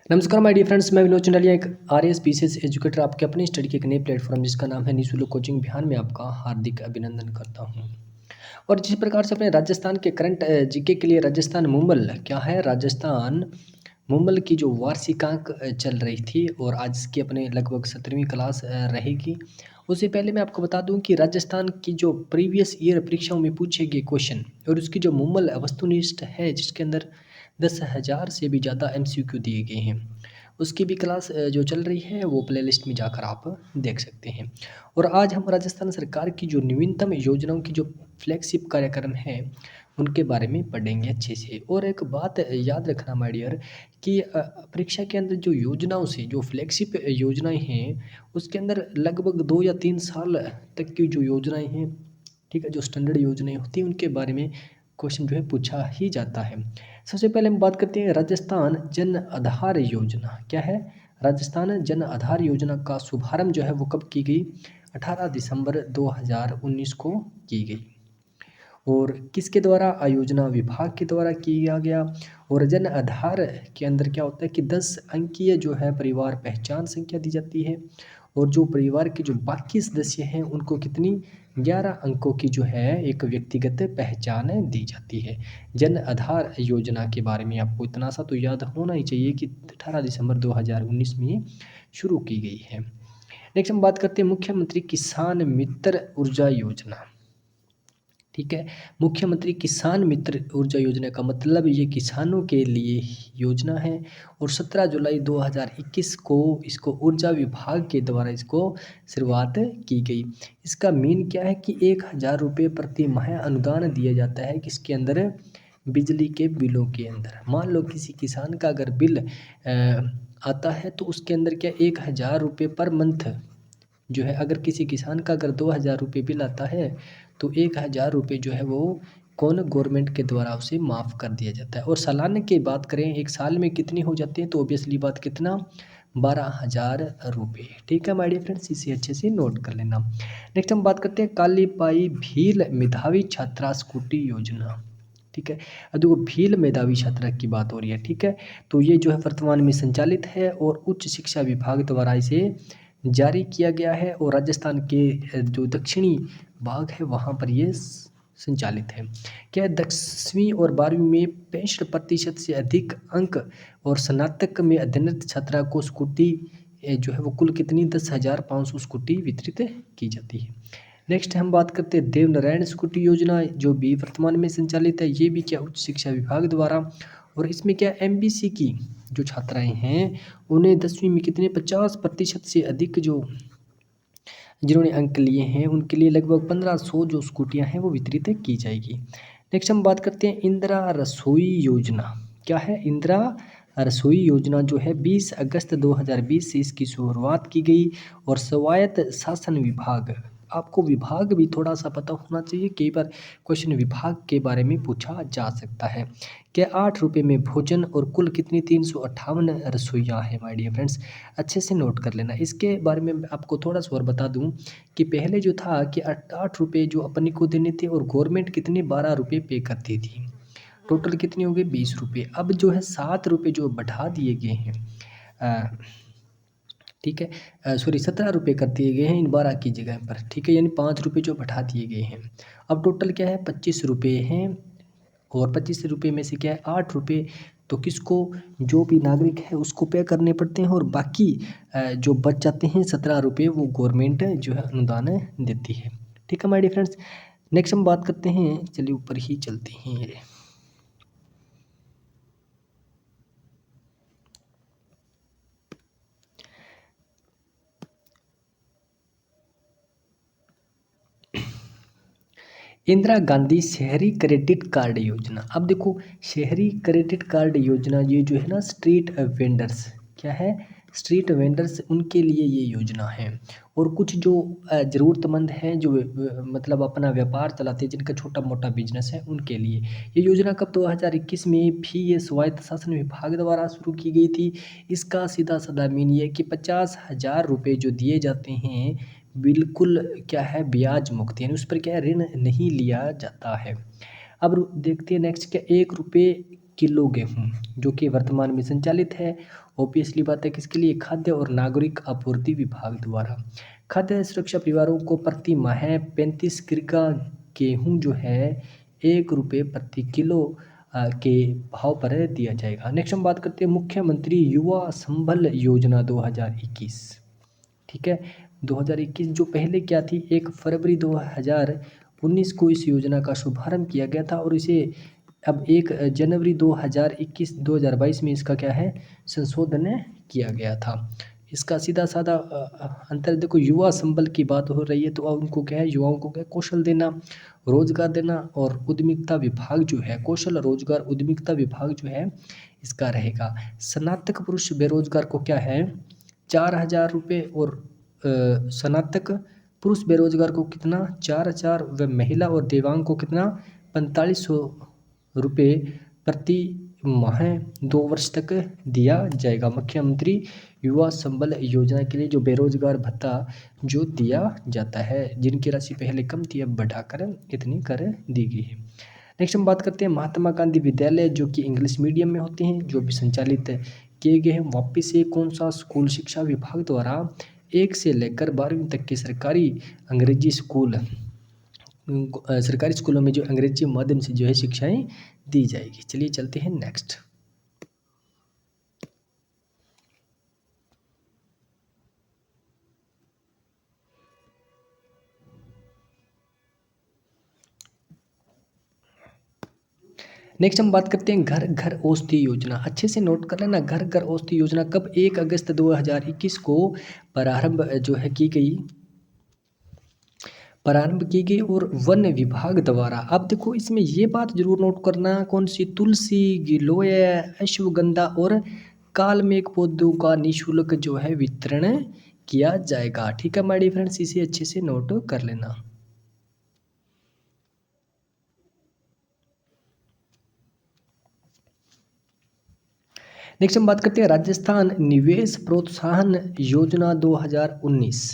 नमस्कार my dear friends, मैं विनोद चंडालिया, एक आरएएस पीसीएस एजुकेटर, आपके अपने स्टडी के एक नए प्लेटफॉर्म जिसका नाम है निशुल्क कोचिंग बिहान में आपका हार्दिक अभिनंदन करता हूं। और जिस प्रकार से अपने राजस्थान के करंट जीके के लिए राजस्थान मुम्बल क्या है, राजस्थान मुम्बल की जो वार्षिकांक चल रही थी और आज की अपने लगभग 17वीं क्लास रहेगी। उससे पहले मैं आपको बता दूं कि राजस्थान की जो प्रीवियस ईयर परीक्षाओं में पूछे गए क्वेश्चन और उसकी जो मुम्बल वस्तुनिष्ठ है जिसके अंदर 10,000 से भी ज़्यादा एमसीक्यू दिए गए हैं, उसकी भी क्लास जो चल रही है वो प्लेलिस्ट में जाकर आप देख सकते हैं। और आज हम राजस्थान सरकार की जो नवीनतम योजनाओं की जो फ्लैगशिप कार्यक्रम है उनके बारे में पढ़ेंगे अच्छे से। और एक बात याद रखना माय डियर कि परीक्षा के अंदर जो योजनाओं से जो फ्लैगशिप योजनाएं हैं उसके अंदर लगभग 2 या 3 साल तक की जो योजनाएं हैं, ठीक है, जो स्टैंडर्ड योजनाएं होती हैं उनके बारे में क्वेश्चन जो है पूछा ही जाता है। सबसे पहले हम बात करते हैं राजस्थान जन आधार योजना क्या है। राजस्थान जन आधार योजना का शुभारंभ जो है वो कब की गई, 18 दिसंबर 2019 को की गई। और किसके द्वारा, आयोजना विभाग के द्वारा किया गया। और जन आधार के अंदर क्या होता है कि 10 अंकीय जो है परिवार पहचान संख्या दी जाती है और जो परिवार के जो बाकी सदस्य हैं उनको कितनी, 11 अंकों की जो है एक व्यक्तिगत पहचान दी जाती है। जन आधार योजना के बारे में आपको इतना सा तो याद होना ही चाहिए कि 18 दिसंबर 2019 में शुरू की गई है। नेक्स्ट हम बात करते हैं मुख्यमंत्री किसान मित्र ऊर्जा योजना, ठीक है। मुख्यमंत्री किसान मित्र ऊर्जा योजना का मतलब ये किसानों के लिए योजना है और 17 जुलाई 2021 को इसको ऊर्जा विभाग के द्वारा इसको शुरुआत की गई। इसका मीन क्या है कि 1,000 रुपये प्रति माह अनुदान दिया जाता है किसके अंदर, बिजली के बिलों के अंदर। मान लो किसी किसान का अगर बिल आता है तो उसके अंदर क्या 1,000 रुपये पर मंथ जो है, अगर किसी किसान का अगर 2,000 रुपये बिल आता है तो 1,000 रुपये जो है वो कौन, गवर्नमेंट के द्वारा उसे माफ़ कर दिया जाता है। और सालाना की बात करें, एक साल में कितनी हो जाती है तो ऑब्वियसली बात कितना, 12,000 रुपये। ठीक है माय डियर फ्रेंड्स, इसे अच्छे से नोट कर लेना। नेक्स्ट हम बात करते हैं कालीबाई भील मेधावी छात्रा स्कूटी योजना, ठीक है। अब देखो भील मेधावी छात्रा की बात हो रही है, ठीक है। तो ये जो है वर्तमान में संचालित है और उच्च शिक्षा विभाग द्वारा इसे जारी किया गया है और राजस्थान के जो दक्षिणी भाग है वहाँ पर ये संचालित है। क्या 10वीं और 12वीं में 65% से अधिक अंक और स्नातक में अध्ययनरत छात्रा को स्कूटी जो है वो कुल कितनी, 10,500 स्कूटी वितरित की जाती है। नेक्स्ट हम बात करते हैं देवनारायण स्कूटी योजना जो भी वर्तमान में संचालित है। ये भी क्या उच्च शिक्षा विभाग द्वारा, और इसमें क्या एमबीसी की जो छात्राएं हैं उन्हें 10वीं में कितने, 50% से अधिक जो जिन्होंने अंक लिए हैं उनके लिए लगभग 1500 जो स्कूटियां हैं वो वितरित की जाएगी। नेक्स्ट हम बात करते हैं इंदिरा रसोई योजना क्या है। इंदिरा रसोई योजना जो है 20 अगस्त 2020 से इसकी शुरुआत की गई और स्वायत्त शासन विभाग, आपको विभाग भी थोड़ा सा पता होना चाहिए, कई बार क्वेश्चन विभाग के बारे में पूछा जा सकता है। क्या 8 रुपये में भोजन और कुल कितनी, 358 रसोइयाँ हैं माय डियर फ्रेंड्स, अच्छे से नोट कर लेना। इसके बारे में आपको थोड़ा सा और बता दूं कि पहले जो था कि 8 रुपये जो अपने को देने थे और गवर्नमेंट कितने 12 रुपये पे करती थी, टोटल कितने हो गए 20 रुपये। अब जो है 7 रुपये जो बढ़ा दिए गए हैं, ठीक है, सॉरी 17 रुपये कर दिए गए हैं इन 12 की जगह पर, ठीक है, यानी 5 रुपये जो बढ़ा दिए गए हैं। अब टोटल क्या है 25 रुपये हैं और 25 रुपये में से क्या है 8 रुपये तो किसको, जो भी नागरिक है उसको पे करने पड़ते हैं और बाकी जो बच जाते हैं 17 रुपये वो गवर्नमेंट जो है अनुदान देती है। ठीक है माय डियर फ्रेंड्स, नेक्स्ट हम बात करते हैं, चलिए ऊपर ही चलते हैं। इंदिरा गांधी शहरी क्रेडिट कार्ड योजना। अब देखो शहरी क्रेडिट कार्ड योजना ये जो है ना स्ट्रीट वेंडर्स, क्या है, स्ट्रीट वेंडर्स उनके लिए ये योजना है। और कुछ जो ज़रूरतमंद हैं जो मतलब अपना व्यापार चलाते हैं, जिनका छोटा मोटा बिजनेस है उनके लिए ये योजना कब 2021 में भी ये स्वायत्त शासन विभाग द्वारा शुरू की गई थी। इसका सीधा साधा मीन ये है कि 50,000 रुपये जो दिए जाते हैं बिल्कुल क्या है ब्याज मुक्त, यानी उस पर क्या है ऋण नहीं लिया जाता है। अब देखते हैं नेक्स्ट क्या, 1 रुपये किलो गेहूँ, जो कि वर्तमान में संचालित है। ऑब्वियसली बात है किसके लिए, खाद्य और नागरिक आपूर्ति विभाग द्वारा। खाद्य सुरक्षा परिवारों को प्रति माह 35 किग्रा गेहूँ जो है 1 रुपये प्रति किलो के भाव पर दिया जाएगा। नेक्स्ट हम बात करते हैं मुख्यमंत्री युवा संबल योजना 2021। ठीक है, 2021 जो पहले क्या थी, 1 फरवरी 2019 को इस योजना का शुभारंभ किया गया था और इसे अब 1 जनवरी 2022 में इसका क्या है, संशोधन किया गया था। इसका सीधा साधा अंतर देखो, युवा संबल की बात हो रही है तो अब उनको क्या है, युवाओं को क्या कौशल देना, रोजगार देना, और उद्यमिता विभाग जो है, कौशल रोजगार उद्यमिता विभाग जो है इसका रहेगा। स्नातक पुरुष बेरोजगार को क्या है 4,000 रुपये, और स्नातक पुरुष बेरोजगार को कितना 4,000, व महिला और दिव्यांग को कितना 4500 रुपये प्रति माह 2 वर्ष तक दिया जाएगा। मुख्यमंत्री युवा संबल योजना के लिए जो बेरोजगार भत्ता जो दिया जाता है, जिनकी राशि पहले कम थी अब बढ़ाकर इतनी कर दी गई है। नेक्स्ट हम बात करते हैं महात्मा गांधी विद्यालय, जो कि इंग्लिश मीडियम में होते हैं, जो भी संचालित किए गए हैं। वापिस से कौन सा स्कूल शिक्षा विभाग द्वारा 1 से लेकर 12वीं तक के सरकारी अंग्रेजी स्कूल, सरकारी स्कूलों में जो अंग्रेजी माध्यम से जो है शिक्षाएं दी जाएगी। चलिए चलते हैं नेक्स्ट। नेक्स्ट हम बात करते हैं घर घर औषधि योजना। अच्छे से नोट कर लेना, घर घर औषधि योजना कब 1 अगस्त 2021 को प्रारंभ जो है की गई, और वन विभाग द्वारा। अब देखो इसमें ये बात जरूर नोट करना, कौन सी, तुलसी, गिलोय, अश्वगंधा और कालमेघ पौधों का निःशुल्क जो है वितरण किया जाएगा। ठीक है माय डियर फ्रेंड्स, इसे अच्छे से नोट कर लेना। नेक्स्ट हम बात करते हैं राजस्थान निवेश प्रोत्साहन योजना 2019।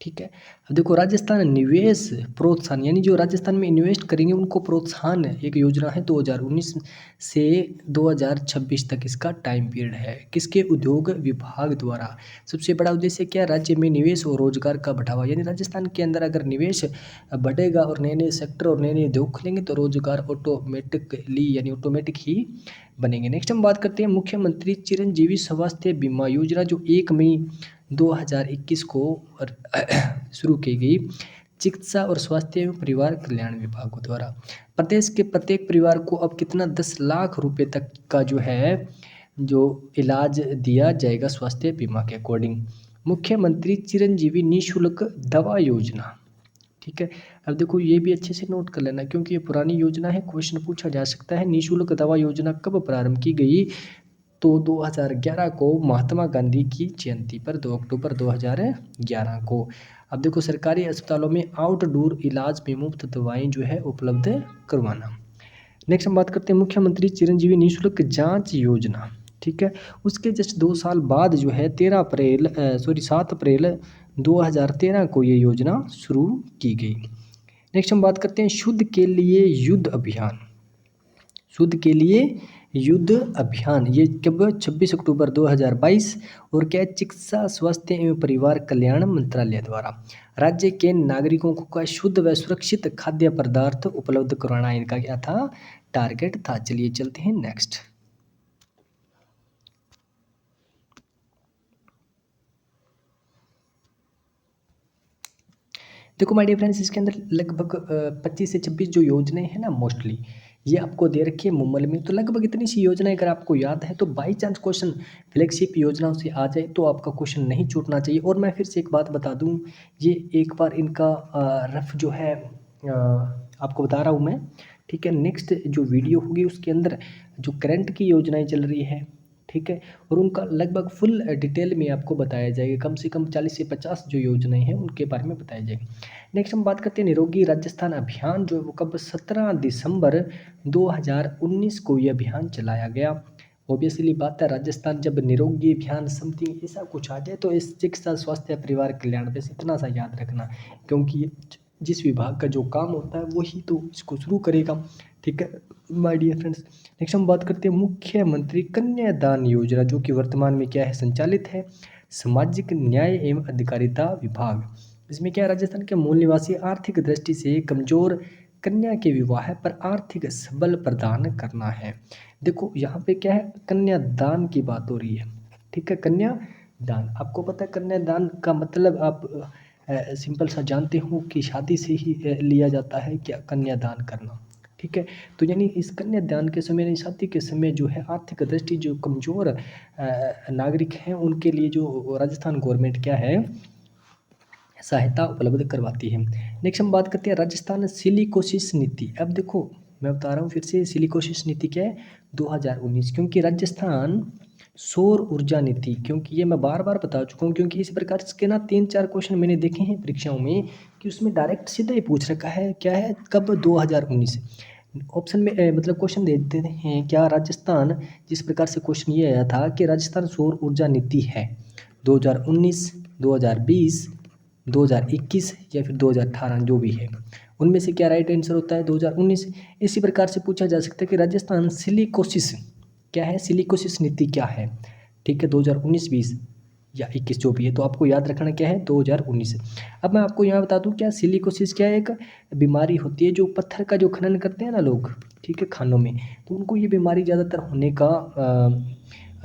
ठीक है, अब देखो राजस्थान निवेश प्रोत्साहन, यानी जो राजस्थान में इन्वेस्ट करेंगे उनको प्रोत्साहन एक योजना है 2019 से 2026 तक इसका टाइम पीरियड है। किसके, उद्योग विभाग द्वारा। सबसे बड़ा उद्देश्य क्या, राज्य में निवेश और रोजगार का बढ़ावा, यानी राजस्थान के अंदर अगर निवेश बढ़ेगा और नए नए सेक्टर और नए नए उद्योग खुलेंगे तो रोजगार ऑटोमेटिक ही बनेंगे। नेक्स्ट हम बात करते हैं मुख्यमंत्री चिरंजीवी स्वास्थ्य बीमा योजना, जो 1 मई 2021 को शुरू की गई चिकित्सा और स्वास्थ्य एवं परिवार कल्याण विभाग द्वारा। प्रदेश के प्रत्येक परिवार को अब कितना 10 लाख रुपए तक का जो है जो इलाज दिया जाएगा स्वास्थ्य बीमा के अकॉर्डिंग। मुख्यमंत्री चिरंजीवी निःशुल्क दवा योजना। ठीक है, अब देखो ये भी अच्छे से नोट कर लेना क्योंकि ये पुरानी योजना है, क्वेश्चन पूछा जा सकता है। निःशुल्क दवा योजना कब प्रारंभ की गई, तो 2011 को महात्मा गांधी की जयंती पर 2 अक्टूबर 2011 को। अब देखो सरकारी अस्पतालों में आउटडोर इलाज में मुफ्त दवाएं जो है उपलब्ध करवाना। नेक्स्ट हम बात करते हैं मुख्यमंत्री चिरंजीवी निःशुल्क जांच योजना। ठीक है, उसके जस्ट 2 साल बाद जो है 7 अप्रैल 2013 को ये योजना शुरू की गई। नेक्स्ट हम बात करते हैं शुद्ध के लिए युद्ध अभियान। शुद्ध के लिए युद्ध अभियान ये कब, 26 अक्टूबर 2022, और क्या, चिकित्सा स्वास्थ्य एवं परिवार कल्याण मंत्रालय द्वारा। राज्य के नागरिकों को क्या शुद्ध व सुरक्षित खाद्य पदार्थ उपलब्ध करवाना इनका क्या था, टारगेट था। चलिए चलते हैं नेक्स्ट। देखो माय डियर फ्रेंड्स, इसके अंदर लगभग 25 से 26 जो योजनाएं हैं ना, मोस्टली ये आपको दे रखी है मुमल में। तो लगभग इतनी सी योजनाएं अगर आपको याद है तो बाई चांस क्वेश्चन फ्लैगशिप योजनाओं से आ जाए तो आपका क्वेश्चन नहीं छूटना चाहिए। और मैं फिर से एक बात बता दूं, ये एक बार इनका रफ जो है आपको बता रहा हूँ मैं। ठीक है, नेक्स्ट जो वीडियो होगी उसके अंदर जो करंट की योजनाएं चल रही है, ठीक है, और उनका लगभग फुल डिटेल में आपको बताया जाएगा। कम से कम 40 से 50 जो योजनाएं हैं उनके बारे में बताया जाएगा। नेक्स्ट हम बात करते हैं निरोगी राजस्थान अभियान, जो वो कब, 17 दिसंबर 2019 को ये अभियान चलाया गया। ऑब्वियसली बात है, राजस्थान जब निरोगी अभियान समथिंग ऐसा कुछ आ जाए तो इस चिकित्सा स्वास्थ्य परिवार कल्याण, बस इतना सा याद रखना, क्योंकि जिस विभाग का जो काम होता है वही तो इसको शुरू करेगा। ठीक है माय डियर फ्रेंड्स। नेक्स्ट हम बात करते हैं मुख्यमंत्री कन्यादान योजना, जो कि वर्तमान में क्या है, संचालित है सामाजिक न्याय एवं अधिकारिता विभाग। इसमें क्या है, राजस्थान के मूल निवासी आर्थिक दृष्टि से कमजोर कन्या के विवाह पर आर्थिक सबल प्रदान करना है। देखो यहाँ पे क्या है, कन्यादान की बात हो रही है। ठीक है, कन्यादान, आपको पता है कन्यादान का मतलब आप सिंपल सा जानते हो कि शादी से ही लिया जाता है क्या, कन्यादान करना। ठीक है, तो यानी इस कन्यादान के समय, यानी शादी के समय जो है आर्थिक दृष्टि जो कमज़ोर नागरिक हैं उनके लिए जो राजस्थान गवर्नमेंट क्या है, सहायता उपलब्ध करवाती है। नेक्स्ट हम बात करते हैं राजस्थान सिलिकोसिस नीति। अब देखो मैं बता रहा हूँ फिर से, सिलिकोसिस नीति क्या है 2019, क्योंकि राजस्थान सौर ऊर्जा नीति, क्योंकि ये मैं बार बार बता चुका हूँ, क्योंकि इस प्रकार के ना 3-4 क्वेश्चन मैंने देखे हैं परीक्षाओं में कि उसमें डायरेक्ट सीधा ही पूछ रखा है क्या है, कब 2019 ऑप्शन में मतलब क्वेश्चन दे देते हैं क्या, राजस्थान, जिस प्रकार से क्वेश्चन ये आया था कि राजस्थान सौर ऊर्जा नीति है 2019, 2020, 2021 या फिर 2018 जो भी है, उनमें से क्या राइट आंसर होता है 2019। इसी प्रकार से पूछा जा सकता है कि राजस्थान सिलिकोसिस क्या है, सिलिकोसिस नीति क्या है। ठीक है, 2019, 20 या 21 जो भी है, तो आपको याद रखना क्या है 2019। अब मैं आपको यहाँ बता दूँ क्या, सिलिकोसिस क्या है, एक बीमारी होती है जो पत्थर का जो खनन करते हैं ना लोग, ठीक है, खानों में, तो उनको ये बीमारी ज़्यादातर होने का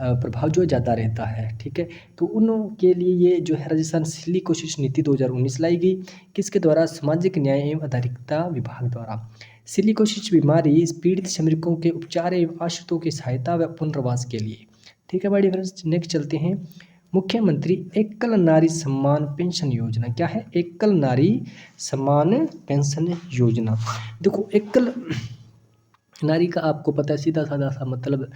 प्रभाव जो ज़्यादा रहता है। ठीक है, तो उनके लिए ये जो है राजस्थान सिलिकोसिस नीति 2019 लाई गई, किसके द्वारा, सामाजिक न्याय एवं अधिकारिता विभाग द्वारा। सिलिकोसिस बीमारी पीड़ित श्रमिकों के उपचार एवं आश्रितों की सहायता व पुनर्वास के लिए। ठीक है भाई फ्रेंड्स, नेक्स्ट चलते हैं, मुख्यमंत्री एकल नारी सम्मान पेंशन योजना। क्या है, एकल नारी सम्मान पेंशन योजना। देखो एकल नारी का आपको पता है सीधा साधा सा मतलब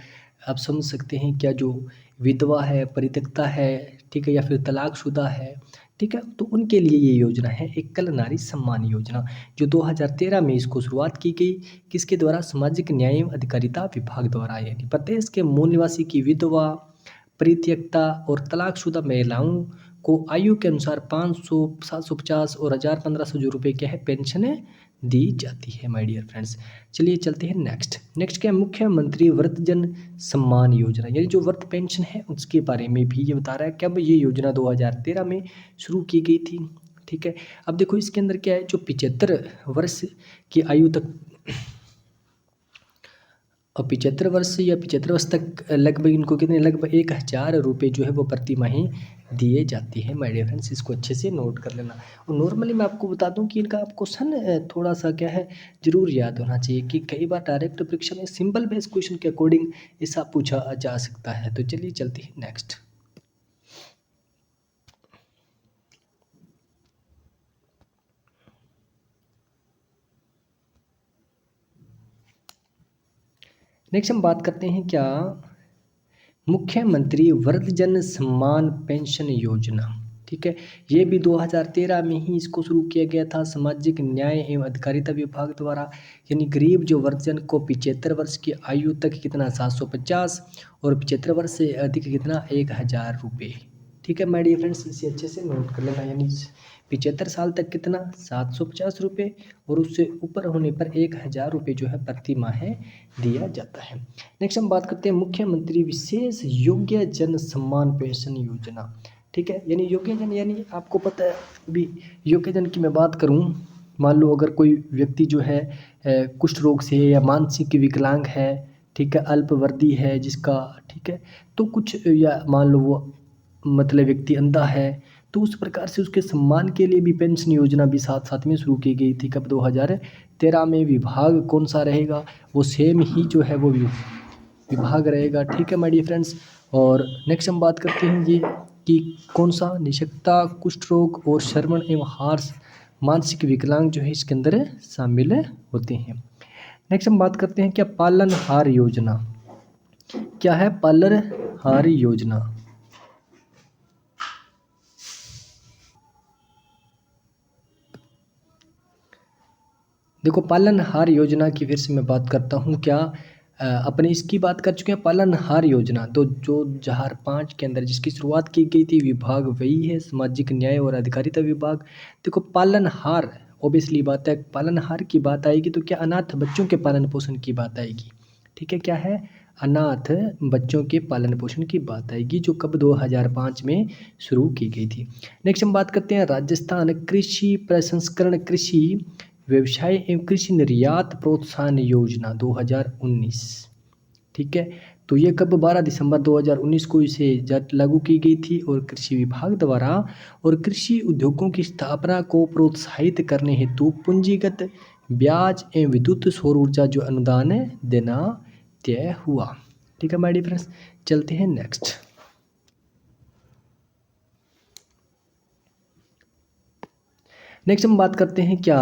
आप समझ सकते हैं क्या, जो विधवा है, परित्यक्ता है, ठीक है, या फिर तलाकशुदा है, ठीक है, तो उनके लिए ये योजना है एकल नारी सम्मान योजना, जो 2013 में इसको शुरुआत की गई, किसके द्वारा, सामाजिक न्याय एवं अधिकारिता विभाग द्वारा। यानी प्रदेश के मूल निवासी की विधवा, परित्यक्ता और तलाकशुदा महिलाओं को आयु के अनुसार 500, 750 और 1000-1500 जो रुपये क्या है पेंशन दी जाती है माय डियर फ्रेंड्स। चलिए चलते हैं नेक्स्ट क्या है, मुख्यमंत्री वृद्धजन सम्मान योजना, यानी जो वृद्ध पेंशन है उसके बारे में भी ये बता रहा है। कब ये योजना 2013 में शुरू की गई थी। ठीक है, अब देखो इसके अंदर क्या है, जो 75 वर्ष की आयु तक और 75 वर्ष या 75 वर्ष तक लगभग इनको कितने, लगभग 1000 रुपये जो है वो प्रति माह दिए जाती है माय डियर फ्रेंड्स। इसको अच्छे से नोट कर लेना। और नॉर्मली मैं आपको बता दूं कि इनका आपको क्वेश्चन थोड़ा सा क्या है जरूर याद होना चाहिए, कि कई बार डायरेक्ट परीक्षा में सिंपल बेस क्वेश्चन के अकॉर्डिंग ऐसा पूछा जा सकता है। तो चलिए चलते हैं नेक्स्ट। नेक्स्ट हम बात करते हैं क्या, मुख्यमंत्री वृद्धजन सम्मान पेंशन योजना। ठीक है, ये भी 2013 में ही इसको शुरू किया गया था सामाजिक न्याय एवं अधिकारिता विभाग द्वारा। यानी गरीब जो वृद्धजन को 75 वर्ष की आयु तक कितना 750 और 75 वर्ष से अधिक कितना 1000 रुपये। ठीक है माय डियर फ्रेंड्स, इसे अच्छे से नोट कर लेना। यानी 75 साल तक कितना 750 रुपये और उससे ऊपर होने पर 1000 रुपये जो है प्रति माह दिया जाता है। नेक्स्ट हम बात करते हैं मुख्यमंत्री विशेष योग्य जन सम्मान पेंशन योजना। ठीक है, यानी योग्य जन, यानी आपको पता है अभी योग्य जन की मैं बात करूं, मान लो अगर कोई व्यक्ति जो है कुष्ठ रोग से या मानसिक विकलांग है, ठीक है, अल्पवर्दी है जिसका, ठीक है, तो कुछ, या मान लो वो मतलब व्यक्ति अंधा है, तो उस प्रकार से उसके सम्मान के लिए भी पेंशन योजना भी साथ साथ में शुरू की गई थी। कब 2013 में। विभाग कौन सा रहेगा, वो सेम ही जो है वो विभाग रहेगा। ठीक है माय डियर फ्रेंड्स। और नेक्स्ट हम बात करते हैं ये कि कौन सा, निशक्ता, कुष्ठ रोग और श्रवण एवं हार्स मानसिक विकलांग जो है इसके अंदर शामिल होते हैं। नेक्स्ट हम बात करते हैं क्या, पालनहार योजना। क्या है पालनहार योजना। देखो पालनहार योजना की फिर से मैं बात करता हूँ क्या, अपने इसकी बात कर चुके हैं पालनहार योजना, तो जो 2005 के अंदर जिसकी शुरुआत की गई थी, विभाग वही है सामाजिक न्याय और अधिकारिता विभाग। देखो पालनहार ऑब्वियसली बात है, पालनहार की बात आएगी तो क्या अनाथ बच्चों के पालन पोषण की बात आएगी। ठीक है, क्या है, अनाथ बच्चों के पालन पोषण की बात आएगी, जो कब 2005 में शुरू की गई थी। नेक्स्ट हम बात करते हैं राजस्थान कृषि प्रसंस्करण, कृषि व्यवसाय एवं कृषि निर्यात प्रोत्साहन योजना 2019। ठीक है, तो ये कब 12 दिसंबर 2019 को इसे लागू की गई थी और कृषि विभाग द्वारा और कृषि उद्योगों की स्थापना को प्रोत्साहित करने हेतु पूंजीगत ब्याज एवं विद्युत सौर ऊर्जा जो अनुदान देना तय हुआ। ठीक है माय डियर फ्रेंड्स, चलते हैं नेक्स्ट। नेक्स्ट हम बात करते हैं क्या,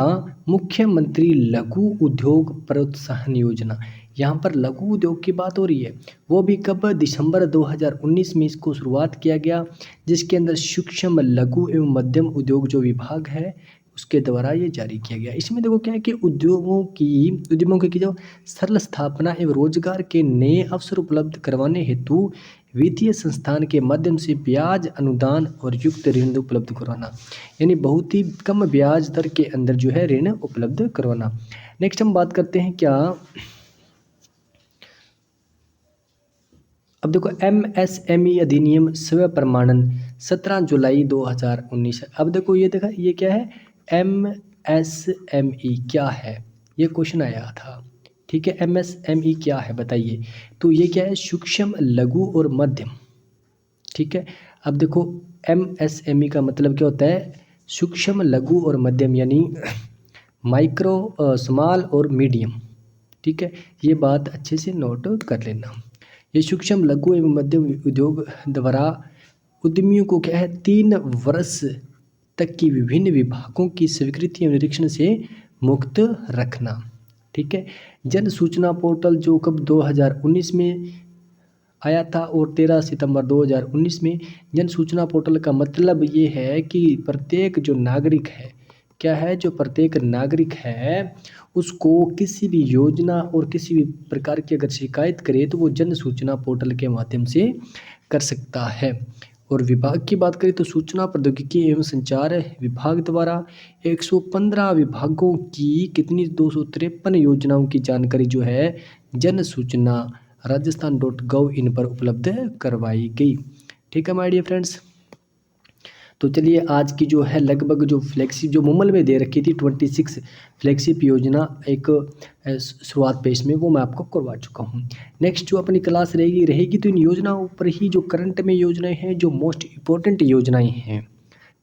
मुख्यमंत्री लघु उद्योग प्रोत्साहन योजना। यहाँ पर लघु उद्योग की बात हो रही है, वो भी कब, दिसंबर 2019 में इसको शुरुआत किया गया, जिसके अंदर सूक्ष्म लघु एवं मध्यम उद्योग जो विभाग है उसके द्वारा ये जारी किया गया। इसमें देखो क्या है कि उद्यमों की जो सरल स्थापना एवं रोजगार के नए अवसर उपलब्ध करवाने हेतु वित्तीय संस्थान के माध्यम से ब्याज अनुदान और युक्त ऋण उपलब्ध करवाना, यानी बहुत ही कम ब्याज दर के अंदर जो है ऋण उपलब्ध करवाना। नेक्स्ट हम बात करते हैं क्या, अब देखो MSME अधिनियम स्व प्रमाणन 17 जुलाई 2019 है। अब देखो ये देखा, ये क्या है, MSME क्या है, ये क्वेश्चन आया था। ठीक है, MSME क्या है बताइए, तो ये क्या है, सूक्ष्म लघु और मध्यम। ठीक है, अब देखो MSME का मतलब क्या होता है, सूक्ष्म लघु और मध्यम, यानी माइक्रो, स्मॉल और मीडियम। ठीक है, ये बात अच्छे से नोट कर लेना। ये सूक्ष्म लघु एवं मध्यम उद्योग द्वारा उद्यमियों को क्या है, 3 वर्ष तक की विभिन्न विभागों की स्वीकृति एवं निरीक्षण से मुक्त रखना। ठीक है, जन सूचना पोर्टल जो कब 2019 में आया था और 13 सितंबर 2019 में। जन सूचना पोर्टल का मतलब ये है कि प्रत्येक जो नागरिक है, क्या है, जो प्रत्येक नागरिक है उसको किसी भी योजना और किसी भी प्रकार की अगर शिकायत करे तो वो जन सूचना पोर्टल के माध्यम से कर सकता है। और विभाग की बात करें तो सूचना प्रौद्योगिकी एवं संचार विभाग द्वारा 115 विभागों की कितनी 253 योजनाओं की जानकारी जो है जन सूचना rajasthan.gov इन पर उपलब्ध करवाई गई। ठीक है माय डियर फ्रेंड्स, तो चलिए आज की जो है लगभग जो फ्लैगशिप जो मुमल में दे रखी थी 26 फ्लैगशिप योजना एक शुरुआत पेज में, वो मैं आपको करवा चुका हूँ। नेक्स्ट जो अपनी क्लास रहेगी तो इन योजनाओं पर ही जो करंट में योजनाएं हैं, जो मोस्ट इम्पोर्टेंट योजनाएं हैं,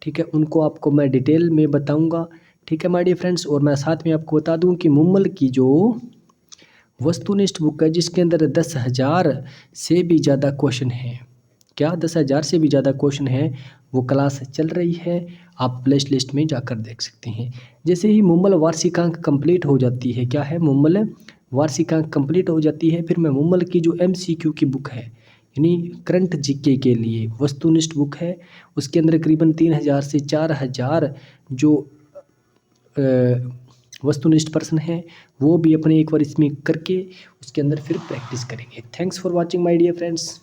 ठीक है, उनको आपको मैं डिटेल में बताऊँगा। ठीक है माय डियर फ्रेंड्स, और मैं साथ में आपको बता दूँ कि मुमल की जो वस्तुनिष्ठ बुक है जिसके अंदर 10,000 से भी ज़्यादा क्वेश्चन हैं, क्या 10,000 से भी ज़्यादा क्वेश्चन है, वो क्लास चल रही है, आप प्लेस लिस्ट में जाकर देख सकते हैं। जैसे ही मुमल वार्षिकांक कंप्लीट हो जाती है, क्या है, मुमल वार्षिकांक कंप्लीट हो जाती है, फिर मैं मुमल की जो MCQ की बुक है, यानी करंट GK के लिए वस्तुनिष्ठ बुक है, उसके अंदर करीबन 3,000 से 4,000 जो वस्तुनिष्ठ प्रश्न है वो भी अपने एक बार इसमें करके उसके अंदर फिर प्रैक्टिस करेंगे। Thanks for watching my dear friends.